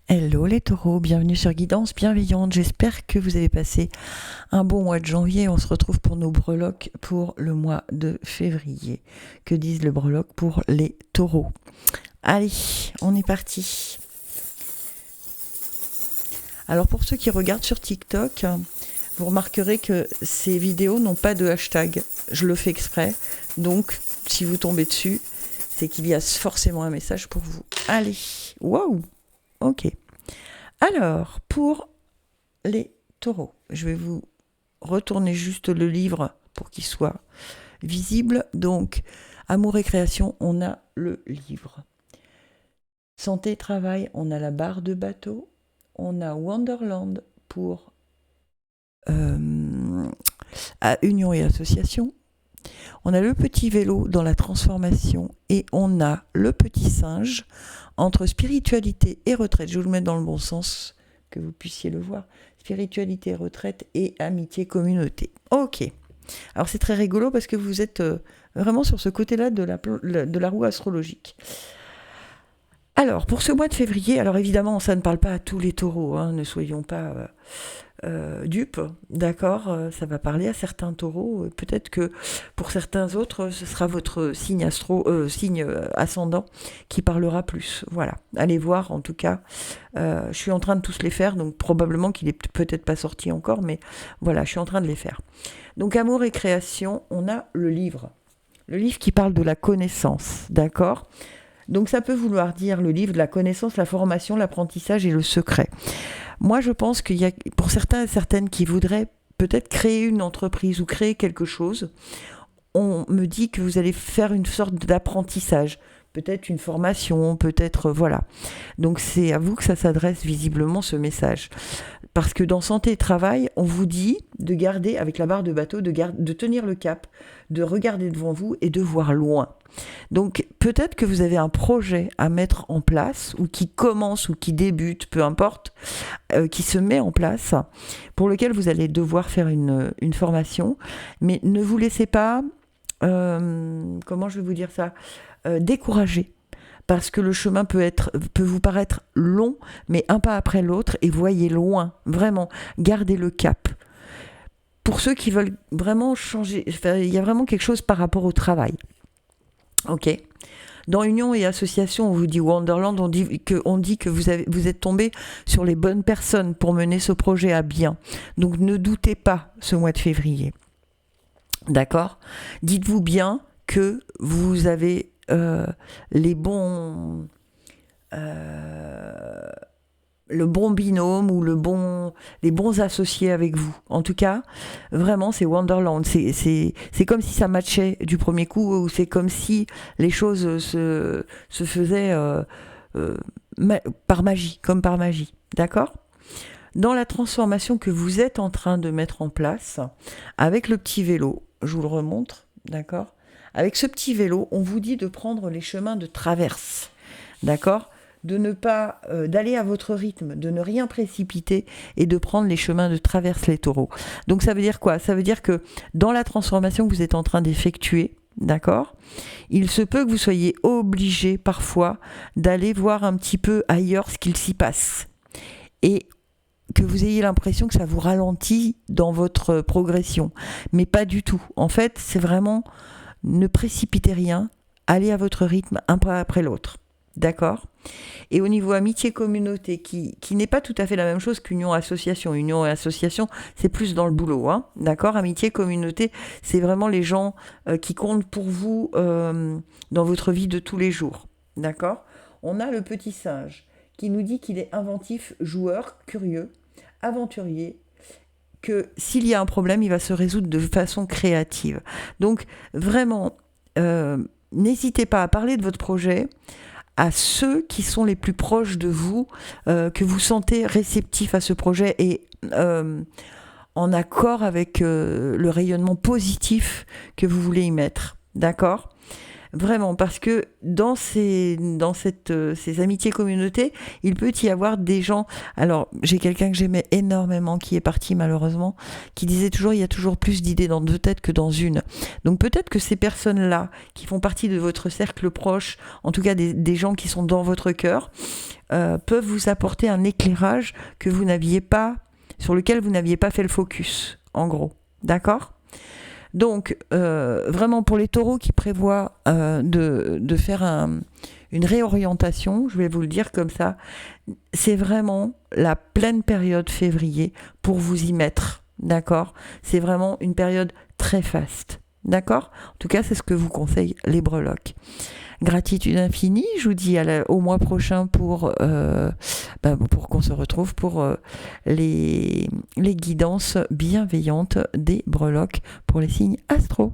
Hello les taureaux, bienvenue sur Guidance Bienveillante. J'espère que vous avez passé un bon mois de janvier. On se retrouve pour nos breloques pour le mois de février. Que disent le breloque pour les taureaux? Allez, on est parti. Alors pour ceux qui regardent sur TikTok, vous remarquerez que ces vidéos n'ont pas de hashtag. Je le fais exprès. Donc si vous tombez dessus, c'est qu'il y a forcément un message pour vous. Allez, waouh. Ok. Alors, pour les taureaux, je vais vous retourner juste le livre pour qu'il soit visible. Donc, amour et création, on a le livre. Santé, travail, on a la barre de bateau. On a Wonderland pour union et association. On a le petit vélo dans la transformation et on a le petit singe entre spiritualité et retraite. Je vais vous le mettre dans le bon sens, que vous puissiez le voir. Spiritualité, retraite et amitié, communauté. Ok. Alors c'est très rigolo parce que vous êtes vraiment sur ce côté-là de la roue astrologique. Alors, pour ce mois de février, alors évidemment, ça ne parle pas à tous les taureaux, hein, ne soyons pas dupes, d'accord, ça va parler à certains taureaux, peut-être que pour certains autres, ce sera votre signe ascendant qui parlera plus. Voilà, allez voir en tout cas, je suis en train de tous les faire, donc probablement qu'il est peut-être pas sorti encore, mais voilà, je suis en train de les faire. Donc amour et création, on a le livre qui parle de la connaissance, d'accord ? Donc ça peut vouloir dire le livre de la connaissance, la formation, l'apprentissage et le secret. Moi, je pense qu'il y a, pour certains et certaines qui voudraient peut-être créer une entreprise ou créer quelque chose, on me dit que vous allez faire une sorte d'apprentissage, peut-être une formation, peut-être, voilà. Donc c'est à vous que ça s'adresse visiblement ce message. Parce que dans Santé et Travail, on vous dit de garder, avec la barre de bateau, de tenir le cap, de regarder devant vous et de voir loin. Donc peut-être que vous avez un projet à mettre en place, ou qui commence, ou qui débute, peu importe, qui se met en place, pour lequel vous allez devoir faire une formation. Mais ne vous laissez pas, comment je vais vous dire ça, décourager. Parce que le chemin peut vous paraître long, mais un pas après l'autre, et voyez loin, vraiment, gardez le cap. Pour ceux qui veulent vraiment changer, il y a vraiment quelque chose par rapport au travail. Ok. Dans Union et Association, on vous dit Wonderland, on dit que vous êtes tombé sur les bonnes personnes pour mener ce projet à bien. Donc ne doutez pas ce mois de février. D'accord ? Dites-vous bien que vous avez le bon binôme ou les bons associés avec vous. En tout cas, vraiment, c'est Wonderland. C'est comme si ça matchait du premier coup, ou c'est comme si les choses se faisaient par magie, comme par magie. D'accord ? Dans la transformation que vous êtes en train de mettre en place, avec le petit vélo, je vous le remontre, d'accord ? Avec ce petit vélo, on vous dit de prendre les chemins de traverse, d'accord ? De ne pas, d'aller à votre rythme, de ne rien précipiter et de prendre les chemins de traverse, les taureaux. Donc ça veut dire quoi ? Ça veut dire que dans la transformation que vous êtes en train d'effectuer, d'accord ? Il se peut que vous soyez obligé parfois d'aller voir un petit peu ailleurs ce qu'il s'y passe. Et que vous ayez l'impression que ça vous ralentit dans votre progression. Mais pas du tout. En fait, c'est vraiment ne précipitez rien, allez à votre rythme un pas après l'autre. D'accord ? Et au niveau amitié-communauté, qui n'est pas tout à fait la même chose qu'union-association. Union et association, c'est plus dans le boulot. Hein, d'accord ? Amitié-communauté, c'est vraiment les gens qui comptent pour vous dans votre vie de tous les jours. D'accord ? On a le petit singe qui nous dit qu'il est inventif, joueur, curieux, aventurier, que s'il y a un problème, il va se résoudre de façon créative. Donc, vraiment, n'hésitez pas à parler de votre projet à ceux qui sont les plus proches de vous, que vous sentez réceptifs à ce projet et en accord avec le rayonnement positif que vous voulez y mettre. D'accord ? Vraiment, parce que ces amitiés communautés, il peut y avoir des gens. Alors, j'ai quelqu'un que j'aimais énormément qui est parti malheureusement, qui disait toujours il y a toujours plus d'idées dans deux têtes que dans une. Donc peut-être que ces personnes-là, qui font partie de votre cercle proche, en tout cas des gens qui sont dans votre cœur, peuvent vous apporter un éclairage que vous n'aviez pas, sur lequel vous n'aviez pas fait le focus, en gros. D'accord ? Donc, vraiment pour les taureaux qui prévoient de faire une réorientation, je vais vous le dire comme ça, c'est vraiment la pleine période février pour vous y mettre, d'accord ? C'est vraiment une période très faste, d'accord ? En tout cas, c'est ce que vous conseillent les breloques. Gratitude infinie, je vous dis au mois prochain pour qu'on se retrouve pour les guidances bienveillantes des breloques pour les signes astro.